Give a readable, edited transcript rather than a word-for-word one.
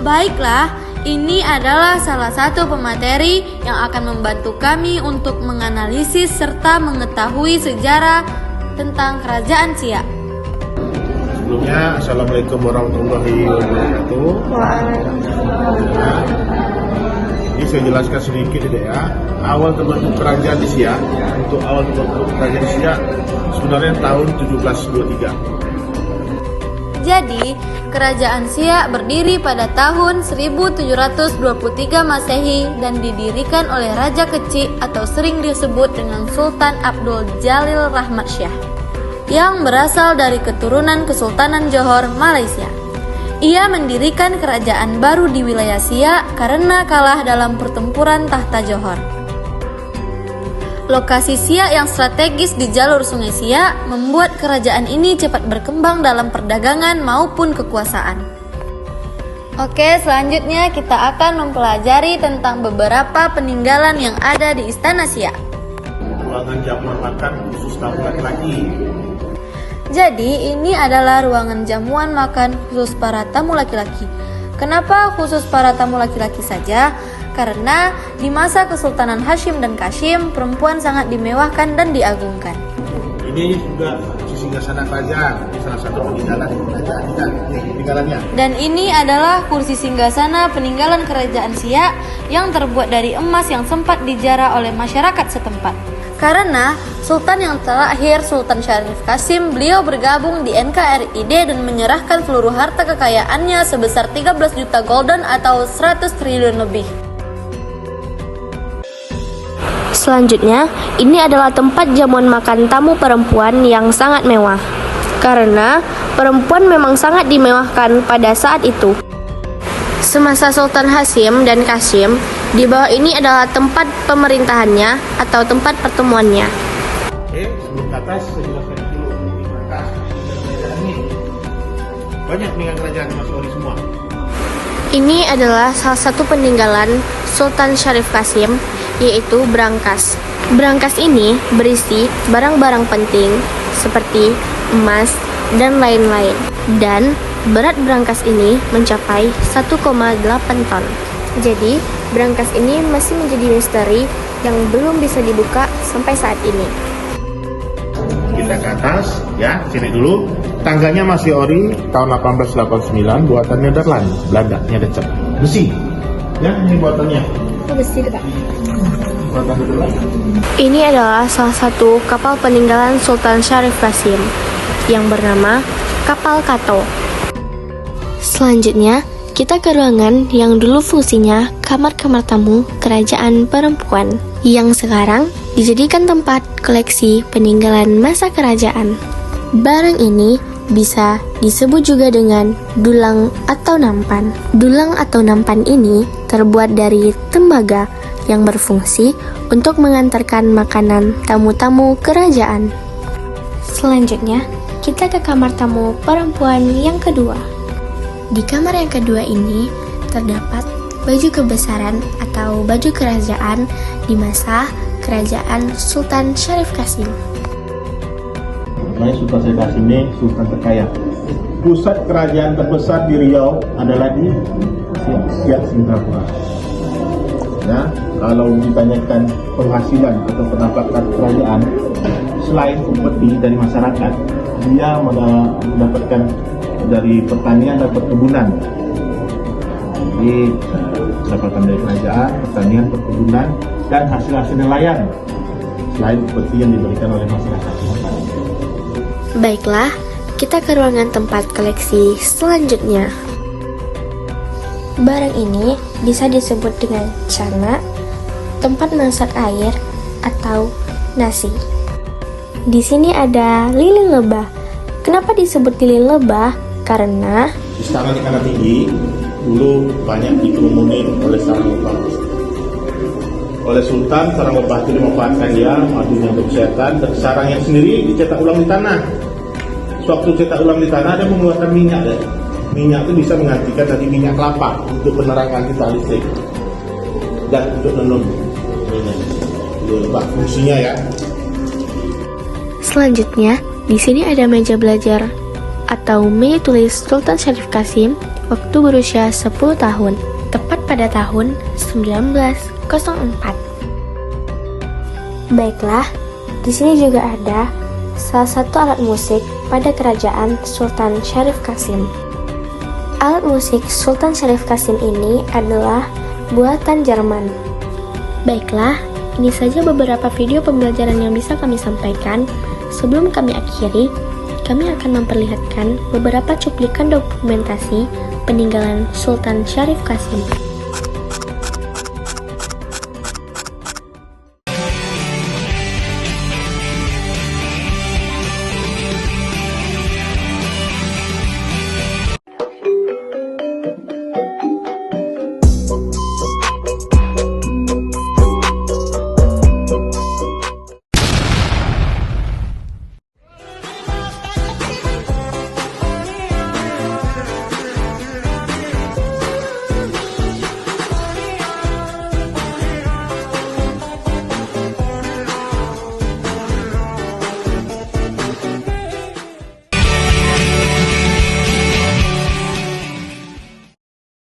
Baiklah, ini adalah salah satu pemateri yang akan membantu kami untuk menganalisis serta mengetahui sejarah tentang Kerajaan Siak. Sebelumnya, Assalamualaikum warahmatullahi wabarakatuh. Ini saya jelaskan sedikit ya. Awal terbentuk kerajaan di Siak, untuk awal terbentuk kerajaan di Siak sebenarnya tahun 1723. Jadi, Kerajaan Siak berdiri pada tahun 1723 Masehi dan didirikan oleh Raja Kecik atau sering disebut dengan Sultan Abdul Jalil Rahmat Shah yang berasal dari keturunan Kesultanan Johor, Malaysia. Ia mendirikan kerajaan baru di wilayah Siak karena kalah dalam pertempuran tahta Johor. Lokasi Siak yang strategis di jalur Sungai Siak membuat kerajaan ini cepat berkembang dalam perdagangan maupun kekuasaan. Oke, selanjutnya kita akan mempelajari tentang beberapa peninggalan yang ada di Istana Siak. Ruangan jamuan makan khusus tamu laki-laki. Jadi, ini adalah ruangan jamuan makan khusus para tamu laki-laki. Kenapa khusus para tamu laki-laki saja? Karena di masa Kesultanan Hashim dan Kashim, perempuan sangat dimewahkan dan diagungkan. Ini juga singgasana kerajaan, ini salah satu peninggalan kerajaan kita. Peninggalannya. Dan ini adalah kursi singgasana peninggalan Kerajaan Siak yang terbuat dari emas yang sempat dijarah oleh masyarakat setempat. Karena Sultan yang terakhir, Sultan Syarif Kasim, beliau bergabung di NKRID dan menyerahkan seluruh harta kekayaannya sebesar 13 juta golden atau 100 triliun lebih. Selanjutnya, ini adalah tempat jamuan makan tamu perempuan yang sangat mewah. Karena perempuan memang sangat dimewahkan pada saat itu. Semasa Sultan Hashim dan Kashim, di bawah ini adalah tempat pemerintahannya atau tempat pertemuannya. Oke, sebelum ke atas, saya jelaskan dulu di atas kerajaan ini. Banyak peninggalan kerajaan Mas Ori semua. Ini adalah salah satu peninggalan Sultan Syarif Kasim, yaitu berangkas. Berangkas ini berisi barang-barang penting seperti emas dan lain-lain. Dan berat berangkas ini mencapai 1,8 ton. Jadi, berangkas ini masih menjadi misteri yang belum bisa dibuka sampai saat ini. Kita ke atas, ya, sini dulu. Tangganya masih ori, tahun 1889, buatan Nederland, Belanda, ini ada cat besi. Ya, ini buatannya. Besi, Pak. Buatan Nederland. Ini adalah salah satu kapal peninggalan Sultan Syarif Kasim yang bernama Kapal Kato. Selanjutnya, kita ke ruangan yang dulu fungsinya kamar-kamar tamu kerajaan perempuan, yang sekarang dijadikan tempat koleksi peninggalan masa kerajaan. Barang ini bisa disebut juga dengan dulang atau nampan. Dulang atau nampan ini terbuat dari tembaga yang berfungsi untuk mengantarkan makanan tamu-tamu kerajaan. Selanjutnya, kita ke kamar tamu perempuan yang kedua. Di kamar yang kedua ini terdapat baju kebesaran atau baju kerajaan di masa kerajaan Sultan Syarif Kasim. Sultan Syarif Kasim ini sultan terkaya. Pusat kerajaan terbesar di Riau adalah di Siak Singapura. Ya, kalau ditanyakan penghasilan atau pendapatan kerajaan selain upeti dari masyarakat, dia mendapatkan dari pertanian dan perkebunan. Jadi pendapatan dari kerajaan, pertanian, perkebunan, dan hasil-hasil nelayan selain upeti yang diberikan oleh masyarakat. Baiklah, kita ke ruangan tempat koleksi selanjutnya. Barang ini bisa disebut dengan cana, tempat masak air, atau nasi. Di sini ada lilin lebah. Kenapa disebut lilin lebah? Karena Istana Nikana Tinggi dulu banyak dikerumuni oleh sarang lebah. Oleh Sultan, sarang lebah itu dimanfaatkan dia madunya untuk kesehatan, dan sarang yang sendiri dicetak ulang di tanah. Sewaktu cetak ulang di tanah, dia mengeluarkan minyak. Minyak itu bisa menggantikan dari minyak kelapa untuk penerangan kita listrik dan untuk menenun minyak. Lebah fungsinya ya. selanjutnya, di sini ada meja belajar atau meja tulis Sultan Syarif Kasim waktu berusia 10 tahun, tepat pada tahun 1904. Baiklah, di sini juga ada salah satu alat musik pada kerajaan Sultan Syarif Qasim. Alat musik Sultan Syarif Qasim ini adalah buatan Jerman. Baiklah, ini saja beberapa video pembelajaran yang bisa kami sampaikan. Sebelum kami akhiri, kami akan memperlihatkan beberapa cuplikan dokumentasi peninggalan Sultan Syarif Qasim.